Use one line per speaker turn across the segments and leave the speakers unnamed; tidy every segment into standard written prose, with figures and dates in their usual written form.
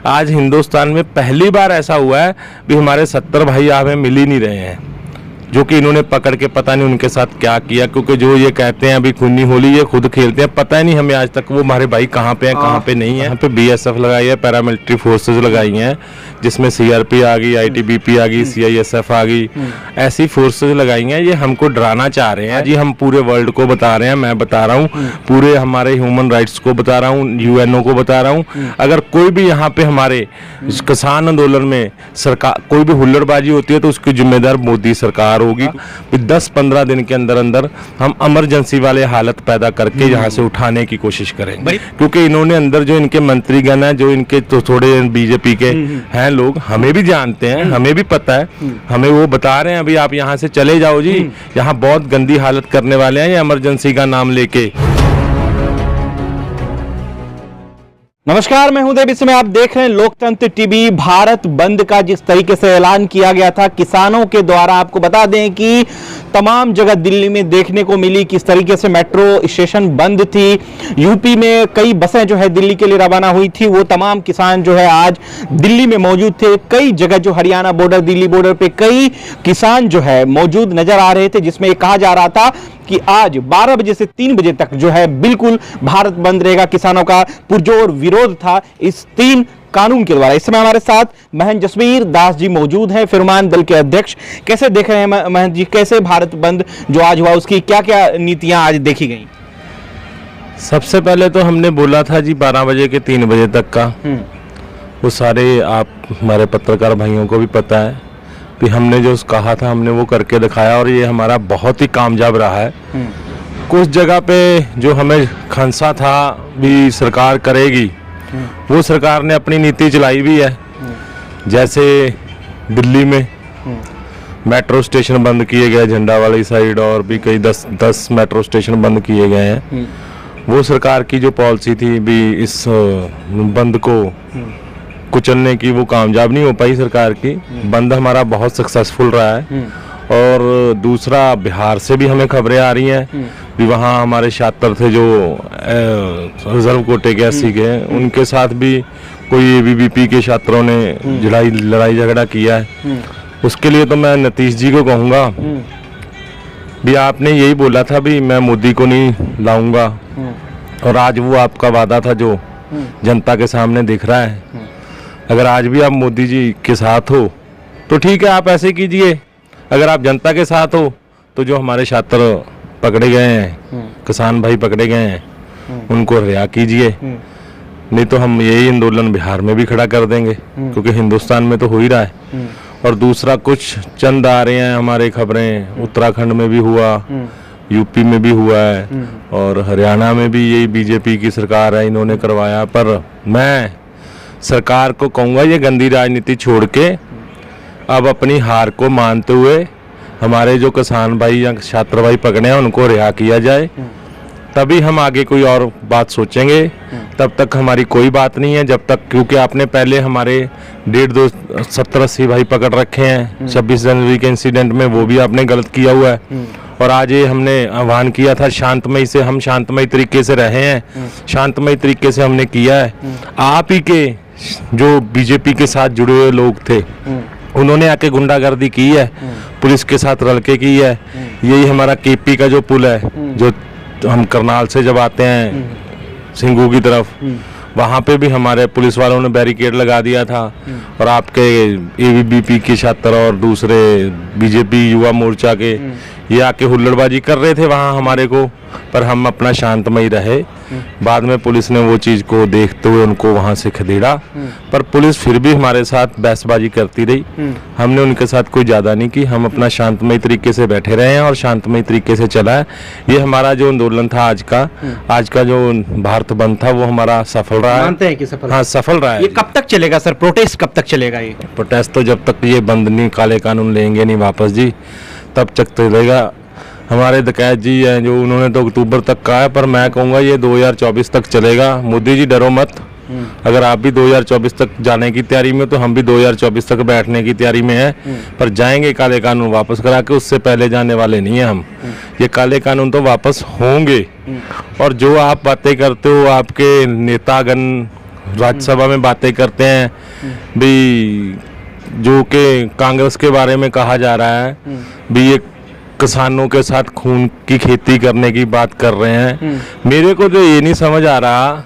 आज हिंदुस्तान में पहली बार ऐसा हुआ है भी हमारे 70 भाई हमें मिल ही नहीं रहे हैं, जो कि इन्होंने पकड़ के पता नहीं उनके साथ क्या किया। क्योंकि जो ये कहते हैं अभी खूनी होली ये खुद खेलते हैं, पता ही नहीं हमें आज तक वो हमारे भाई कहाँ पे हैं कहाँ पे नहीं है। यहाँ पे बीएसएफ लगाई है, पैरामिलिट्री फोर्सेस लगाई हैं, जिसमें सीआरपी आ गई, आईटीबीपी आ गई, सीआईएसएफ आ गई, ऐसी फोर्सेस लगाई हैं। ये हमको डराना चाह रहे हैं जी। हम पूरे वर्ल्ड को बता रहे हैं, मैं बता रहा हूँ, पूरे हमारे ह्यूमन राइट्स को बता रहा हूँ, यूएनओ को बता रहा हूँ। अगर कोई भी यहाँ पे हमारे किसान आंदोलन में सरकार कोई भी हुल्लड़बाजी होती है तो उसकी जिम्मेदार मोदी सरकार होगी। 10-15 दिन के अंदर अंदर हम इमरजेंसी वाले हालत पैदा करके यहाँ से उठाने की कोशिश करेंगे। क्योंकि इन्होंने अंदर जो इनके मंत्रीगण हैं, जो इनके तो थोड़े बीजेपी के हैं लोग, हमें भी जानते हैं, हमें भी पता है, हमें वो बता रहे हैं अभी आप यहाँ से चले जाओ जी, यहाँ बहुत गंदी हालत करने वाले हैं ये इमरजेंसी का नाम लेके।
नमस्कार, मैं हूं देव। इस समय आप देख रहे हैं लोकतंत्र टीवी। भारत बंद का जिस तरीके से ऐलान किया गया था किसानों के द्वारा, आपको बता दें कि तमाम जगह दिल्ली में देखने को मिली किस तरीके से मेट्रो स्टेशन बंद थी। यूपी में कई बसें जो है दिल्ली के लिए रवाना हुई थी, वो तमाम किसान जो है आज दिल्ली में मौजूद थे। कई जगह जो हरियाणा बॉर्डर, दिल्ली बॉर्डर पे कई किसान जो है मौजूद नजर आ रहे थे, जिसमें कहा जा रहा था कि आज 12 बजे से 3 बजे तक जो है बिल्कुल भारत बंद रहेगा। किसानों का पुरजोर विरोध था इस 3 कानून के द्वारा। इस समय हमारे साथ महंत जसवीर दास जी मौजूद हैं, फिरमान दल के अध्यक्ष। कैसे देख रहे हैं महंत जी, कैसे भारत बंद जो आज हुआ उसकी क्या क्या नीतियां आज देखी गई?
सबसे पहले तो हमने बोला था जी 12 बजे के 3 बजे तक का, वो सारे आप हमारे पत्रकार भाइयों को भी पता है कि हमने जो कहा था हमने वो करके दिखाया, और ये हमारा बहुत ही कामयाब रहा है। कुछ जगह पे जो हमें खंसा था भी सरकार करेगी, वो सरकार ने अपनी नीति चलाई भी है। जैसे दिल्ली में मेट्रो स्टेशन बंद किए गए, झंडा वाली साइड, और भी कई 10 मेट्रो स्टेशन बंद किए गए हैं। वो सरकार की जो पॉलिसी थी भी इस बंद को कुचलने की, वो कामयाब नहीं हो पाई सरकार की। बंद हमारा बहुत सक्सेसफुल रहा है। और दूसरा, बिहार से भी हमें खबरें आ रही हैं भी वहाँ हमारे छात्र थे जो रिजर्व कोटे के 80 के, उनके साथ भी कोई एबीवीपी के छात्रों ने लड़ाई झगड़ा किया है। उसके लिए तो मैं नीतीश जी को कहूँगा भी आपने यही बोला था भी मैं मोदी को नहीं लाऊंगा, और आज वो आपका वादा था जो जनता के सामने दिख रहा है। अगर आज भी आप मोदी जी के साथ हो तो ठीक है, आप ऐसे कीजिए। अगर आप जनता के साथ हो तो जो हमारे छात्र पकड़े गए हैं, किसान भाई पकड़े गए हैं, उनको रिहा कीजिए। नहीं तो हम यही आंदोलन बिहार में भी खड़ा कर देंगे, क्योंकि हिंदुस्तान में तो हो ही रहा है। और दूसरा, कुछ चंद आ रहे हैं हमारे खबरें, उत्तराखंड में भी हुआ, यूपी में भी हुआ है, और हरियाणा में भी यही बीजेपी की सरकार है, इन्होंने करवाया। पर मैं सरकार को कहूँगा ये गंदी राजनीति छोड़ के अब अपनी हार को मानते हुए हमारे जो किसान भाई या छात्र भाई पकड़े हैं उनको रिहा किया जाए, तभी हम आगे कोई और बात सोचेंगे। तब तक हमारी कोई बात नहीं है जब तक, क्योंकि आपने पहले हमारे 70-80 भाई पकड़ रखे हैं 26 जनवरी के इंसिडेंट में, वो भी आपने गलत किया हुआ है। और आज ये हमने आह्वान किया था शांतमयी से, हम शांतमयी तरीके से रहे हैं, शांतमयी तरीके से हमने किया है। आप ही के जो बीजेपी के साथ जुड़े हुए लोग थे उन्होंने आके गुंडागर्दी की है, पुलिस के साथ रल के की है। यही हमारा केपी का जो पुल है, जो हम करनाल से जब आते हैं सिंगू की तरफ, वहाँ पे भी हमारे पुलिस वालों ने बैरिकेड लगा दिया था। और आपके एबीवीपी के छात्र और दूसरे बीजेपी युवा मोर्चा के ये आके हुल्लड़बाजी कर रहे थे वहाँ हमारे को, पर हम अपना शांतमयी रहे। बाद में पुलिस ने वो चीज़ को देखते हुए उनको वहाँ से खदेड़ा, पर पुलिस फिर भी हमारे साथ बहसबाजी करती रही। हमने उनके साथ कोई ज़्यादा नहीं की, हम अपना शांतमयी तरीके से बैठे रहे हैं और शांतमयी तरीके से चला है। ये हमारा जो आंदोलन था आज का जो भारत बंद था, वो हमारा सफल रहा है।
मानते हैं कि सफल?
हाँ, सफल रहा है।
ये कब तक चलेगा सर? प्रोटेस्ट कब तक चलेगा? ये
प्रोटेस्ट तो जब तक ये बंद नहीं, काले कानून लेंगे नहीं वापस जी, तब तक चलेगा। हमारे डकैत जी हैं जो, उन्होंने तो अक्टूबर तक कहा है, पर मैं कहूँगा ये 2024 तक चलेगा। मोदी जी डरो मत, अगर आप भी 2024 तक जाने की तैयारी में, तो हम भी 2024 तक बैठने की तैयारी में हैं। पर जाएंगे काले कानून वापस करा के, उससे पहले जाने वाले नहीं हैं हम। ये काले कानून तो वापस होंगे। और जो आप बातें करते हो, आपके नेतागण राज्यसभा में बातें करते हैं भी, जो कि कांग्रेस के बारे में कहा जा रहा है भी ये किसानों के साथ खून की खेती करने की बात कर रहे हैं। मेरे को तो ये नहीं समझ आ रहा,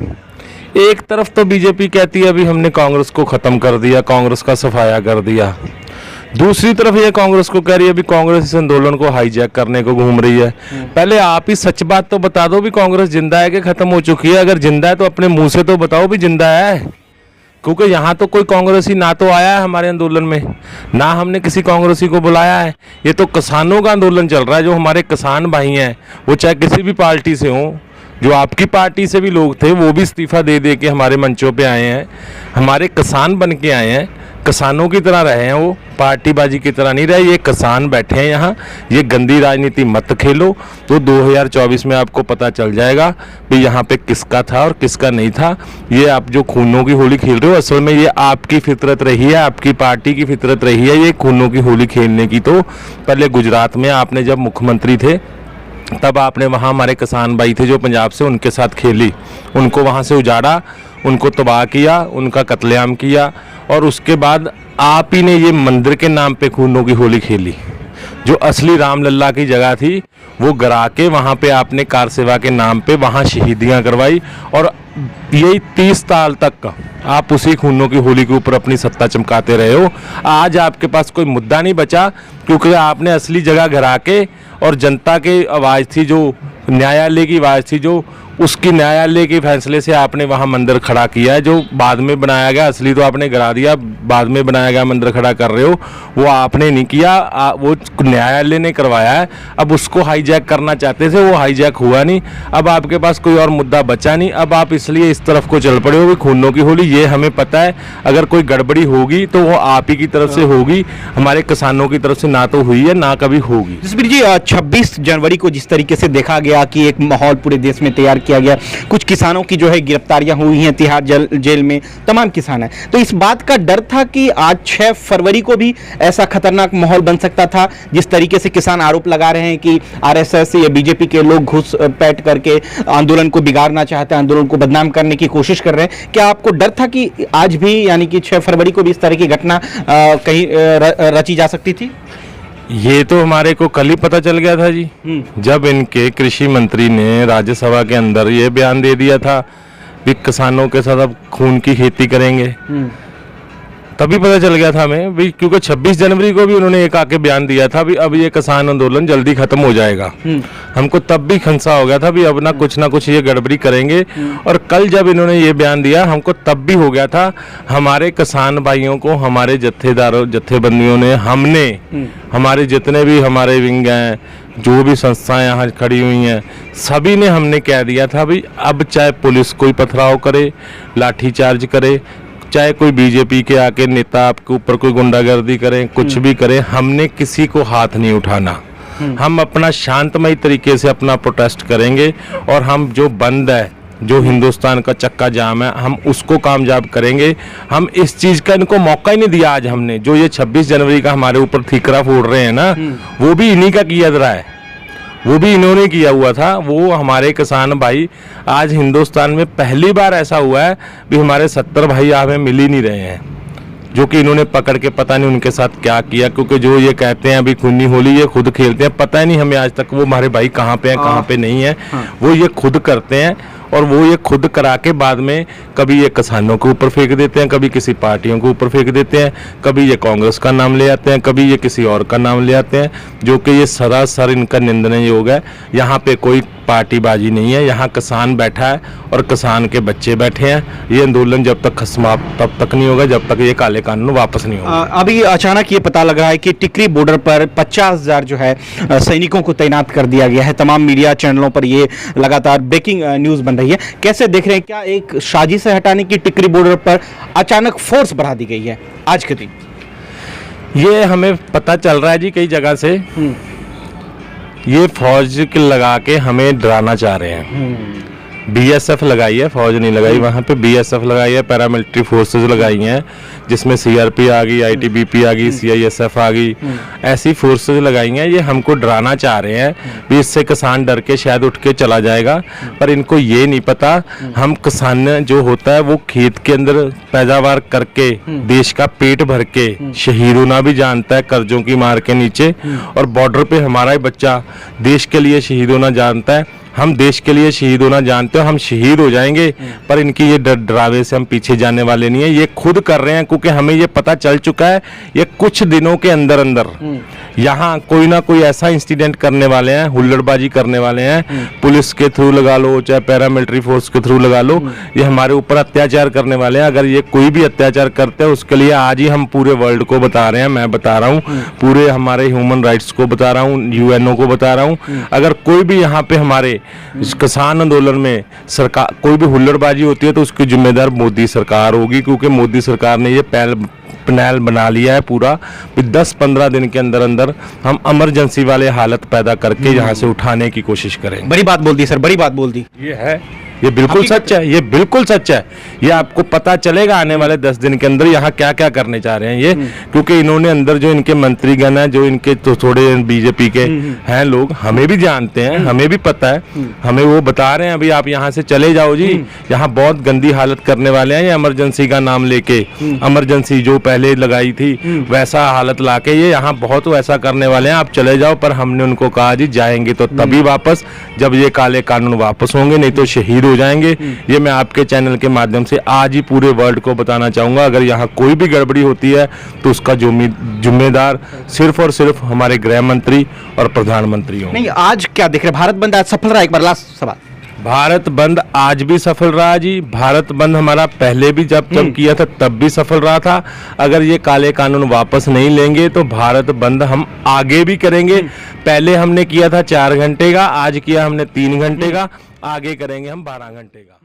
एक तरफ तो बीजेपी कहती है अभी हमने कांग्रेस को खत्म कर दिया, कांग्रेस का सफाया कर दिया, दूसरी तरफ ये कांग्रेस को कह रही है अभी कांग्रेस इस आंदोलन को हाईजैक करने को घूम रही है। पहले आप ही सच बात तो बता दो भी कांग्रेस जिंदा है कि खत्म हो चुकी है। अगर जिंदा है तो अपने मुंह से तो बताओ भी जिंदा है, क्योंकि यहाँ तो कोई कांग्रेसी ना तो आया है हमारे आंदोलन में, ना हमने किसी कांग्रेसी को बुलाया है। ये तो किसानों का आंदोलन चल रहा है। जो हमारे किसान भाई हैं वो चाहे किसी भी पार्टी से हों, जो आपकी पार्टी से भी लोग थे वो भी इस्तीफा दे दे के हमारे मंचों पे आए हैं, हमारे किसान बन के आए हैं, किसानों की तरह रहे हैं, वो पार्टीबाजी की तरह नहीं रहे। ये किसान बैठे हैं यहाँ, ये गंदी राजनीति मत खेलो। तो 2024 में आपको पता चल जाएगा कि यहाँ पे किसका था और किसका नहीं था। ये आप जो खूनों की होली खेल रहे हो, असल में ये आपकी फितरत रही है, आपकी पार्टी की फितरत रही है ये खूनों की होली खेलने की। तो पहले गुजरात में आपने जब मुख्यमंत्री थे तब आपने वहाँ हमारे किसान भाई थे जो पंजाब से, उनके साथ खेली, उनको वहाँ से उजाड़ा, उनको तबाह किया, उनका कत्लेआम किया। और उसके बाद आप ही ने ये मंदिर के नाम पे खूनों की होली खेली। जो असली रामलला की जगह थी वो गिरा के वहाँ पे आपने कार सेवा के नाम पे वहाँ शहीदियाँ करवाई। और यही 30 साल तक आप उसी खूनों की होली के ऊपर अपनी सत्ता चमकाते रहे हो। आज आपके पास कोई मुद्दा नहीं बचा, क्योंकि आपने असली जगह गिरा के, और जनता की आवाज़ थी, जो न्यायालय की आवाज़ थी, जो उसकी न्यायालय के फैसले से आपने वहाँ मंदिर खड़ा किया है। जो बाद में बनाया गया, असली तो आपने गिरा दिया, बाद में बनाया गया मंदिर खड़ा कर रहे हो, वो आपने नहीं किया, वो न्यायालय ने करवाया है। अब उसको हाईजैक करना चाहते थे, वो हाईजैक हुआ नहीं। अब आपके पास कोई और मुद्दा बचा नहीं। अब आप इसलिए इस तरफ को चल पड़े हो कि खूनों की होली, ये हमें पता है अगर कोई गड़बड़ी होगी तो वो आप ही की तरफ से होगी, हमारे किसानों की तरफ से ना तो हुई है ना कभी होगी।
जसबीर जी, 26 जनवरी को जिस तरीके से देखा गया कि एक माहौल पूरे देश में तैयार किया गया, कुछ किसानों की जो है गिरफ्तारियां हुई हैं तिहाड़ जेल में, तमाम किसान हैं, तो इस बात का डर था कि आज 6 फरवरी को भी ऐसा खतरनाक माहौल बन सकता था। जिस तरीके से किसान आरोप लगा रहे हैं कि आरएसएस या बीजेपी के लोग घुसपैठ करके आंदोलन को बिगाड़ना चाहते हैं, आंदोलन को बदनाम करने की कोशिश कर रहे हैं, क्या आपको डर था कि आज भी यानी कि 6 फरवरी को भी इस तरह की घटना कहीं रची जा सकती थी?
ये तो हमारे को कल ही पता चल गया था जी, जब इनके कृषि मंत्री ने राज्यसभा के अंदर ये बयान दे दिया था कि किसानों के साथ अब खून की खेती करेंगे। तभी पता चल गया था हमें भी, क्योंकि 26 जनवरी को भी उन्होंने एक आके बयान दिया था भी अब ये किसान आंदोलन जल्दी खत्म हो जाएगा। हमको तब भी खंसा हो गया था भी अब ना कुछ ये गड़बड़ी करेंगे। और कल जब इन्होंने ये बयान दिया हमको तब भी हो गया था। हमारे किसान भाइयों को, हमारे जत्थेबंदियों ने, हमने, हमारे जितने भी हमारे विंग हैं, जो भी संस्थाएं यहाँ खड़ी हुई हैं, सभी ने हमने कह दिया था भाई अब चाहे पुलिस कोई पथराव करे, लाठीचार्ज करे, चाहे कोई बीजेपी के आके नेता आपके ऊपर कोई गुंडागर्दी करें, कुछ भी करें, हमने किसी को हाथ नहीं उठाना। हम अपना शांतमय तरीके से अपना प्रोटेस्ट करेंगे और हम जो बंद है, जो हिंदुस्तान का चक्का जाम है, हम उसको कामयाब करेंगे। हम इस चीज़ का इनको मौका ही नहीं दिया आज हमने। जो ये 26 जनवरी का हमारे ऊपर ठीकरा फोड़ रहे हैं ना, वो भी इन्हीं का किया जा रहा है, वो भी इन्होंने किया हुआ था। वो हमारे किसान भाई, आज हिंदुस्तान में पहली बार ऐसा हुआ है भी हमारे 70 भाई हमें मिल ही नहीं रहे हैं, जो कि इन्होंने पकड़ के पता नहीं उनके साथ क्या किया। क्योंकि जो ये कहते हैं अभी खूनी होली ये खुद खेलते हैं, पता ही नहीं हमें आज तक वो हमारे भाई कहाँ पे हैं कहाँ पे नहीं है। वो ये खुद करते हैं और वो ये खुद करा के बाद में कभी ये किसानों के ऊपर फेंक देते हैं, कभी किसी पार्टियों के ऊपर फेंक देते हैं, कभी ये कांग्रेस का नाम ले आते हैं, कभी ये किसी और का नाम ले आते हैं, जो कि ये सरासर इनका निंदनीय योग है। यहाँ पे कोई पार्टीबाजी नहीं है, यहाँ किसान बैठा है और किसान के बच्चे बैठे हैं। ये आंदोलन जब तक समाप्त तब तक नहीं होगा जब तक ये काले कानून वापस नहीं होगा।
अभी अचानक ये पता लगा है कि टिकरी बॉर्डर पर 50,000 जो है सैनिकों को तैनात कर दिया गया है। तमाम मीडिया चैनलों पर ये लगातार ब्रेकिंग न्यूज बन रही है। कैसे देख रहे हैं, क्या एक साजिश है हटाने की टिकरी बॉर्डर पर अचानक फोर्स बढ़ा दी गई है आज के दिन?
ये हमें पता चल रहा है जी कई जगह से, ये फौज लगा के हमें डराना चाह रहे हैं। बीएसएफ लगाई है, फौज नहीं लगाई वहाँ पे, बीएसएफ लगाई है, पैरामिलिट्री फोर्सेस लगाई हैं, जिसमें सीआरपी आ गई, आईटीबीपी आ गई, सीआईएसएफ आ गई, ऐसी फोर्सेस लगाई हैं। ये हमको डराना चाह रहे हैं भी इससे किसान डर के शायद उठ के चला जाएगा, पर इनको ये नहीं पता हम किसान जो होता है वो खेत के अंदर पैदावार करके देश का पेट भर के शहीद होना भी जानता है कर्जों की मार के नीचे, और बॉर्डर पे हमारा ही बच्चा देश के लिए शहीद होना जानता है। हम देश के लिए शहीद होना जानते हो, हम शहीद हो जाएंगे, पर इनकी ये डरावे से हम पीछे जाने वाले नहीं है। ये खुद कर रहे हैं, क्योंकि हमें ये पता चल चुका है ये कुछ दिनों के अंदर अंदर यहाँ कोई ना कोई ऐसा इंसिडेंट करने वाले हैं, हुल्लड़बाजी करने वाले हैं, पुलिस के थ्रू लगा लो चाहे पैरामिलिट्री फोर्स के थ्रू लगा लो, ये हमारे ऊपर अत्याचार करने वाले हैं। अगर ये कोई भी अत्याचार करते हैं उसके लिए आज ही हम पूरे वर्ल्ड को बता रहे हैं, मैं बता रहा हूँ, पूरे हमारे ह्यूमन राइट्स को बता रहा हूँ, यूएनओ को बता रहा हूँ। अगर कोई भी यहाँ पे हमारे इस किसान आंदोलन में सरकार कोई भी हुल्लड़बाजी होती है तो उसकी जिम्मेदार मोदी सरकार होगी, क्योंकि मोदी सरकार ने ये पैनल बना लिया है पूरा। 10-15 दिन के अंदर अंदर हम इमरजेंसी वाले हालत पैदा करके यहाँ से उठाने की कोशिश करेंगे।
बड़ी बात बोल दी सर, बड़ी बात बोल दी।
ये है, ये बिल्कुल सच है, ये बिल्कुल सच है। ये आपको पता चलेगा आने वाले 10 दिन के अंदर यहाँ क्या क्या करने चाह रहे हैं ये, क्योंकि इन्होंने अंदर जो इनके मंत्रीगण हैं, जो इनके तो थोड़े बीजेपी के हैं लोग, हमें भी जानते हैं, हमें भी पता है, हमें वो बता रहे हैं अभी आप यहाँ से चले जाओ जी, यहाँ बहुत गंदी हालत करने वाले हैं। ये इमरजेंसी का नाम लेके, इमरजेंसी जो पहले लगाई थी वैसा हालत लाके ये यहाँ बहुत वैसा करने वाले हैं, आप चले जाओ। पर हमने उनको कहा जी जाएंगे तो तभी वापस जब ये काले कानून वापस होंगे, नहीं तो शहीद हो जाएंगे। ये मैं आपके चैनल के माध्यम से आज ही पूरे वर्ल्ड को बताना चाहूंगा। अगर यहाँ कोई भी गड़बड़ी होती है तो उसका जिम्मेदार सिर्फ और सिर्फ हमारे गृह मंत्री और प्रधानमंत्री होंगे।
नहीं, आज क्या दिख रहा है, भारत बंद आज सफल रहा? एक बार लास्ट सवाल।
भारत बंद आज भी सफल रहा जी। भारत बंद हमारा पहले भी जब किया था तब भी सफल रहा था। अगर ये काले कानून वापस नहीं लेंगे तो भारत बंद हम आगे भी करेंगे। पहले हमने किया था 4 घंटे का, आज किया हमने 3 घंटे का, आगे करेंगे हम 12 घंटे का।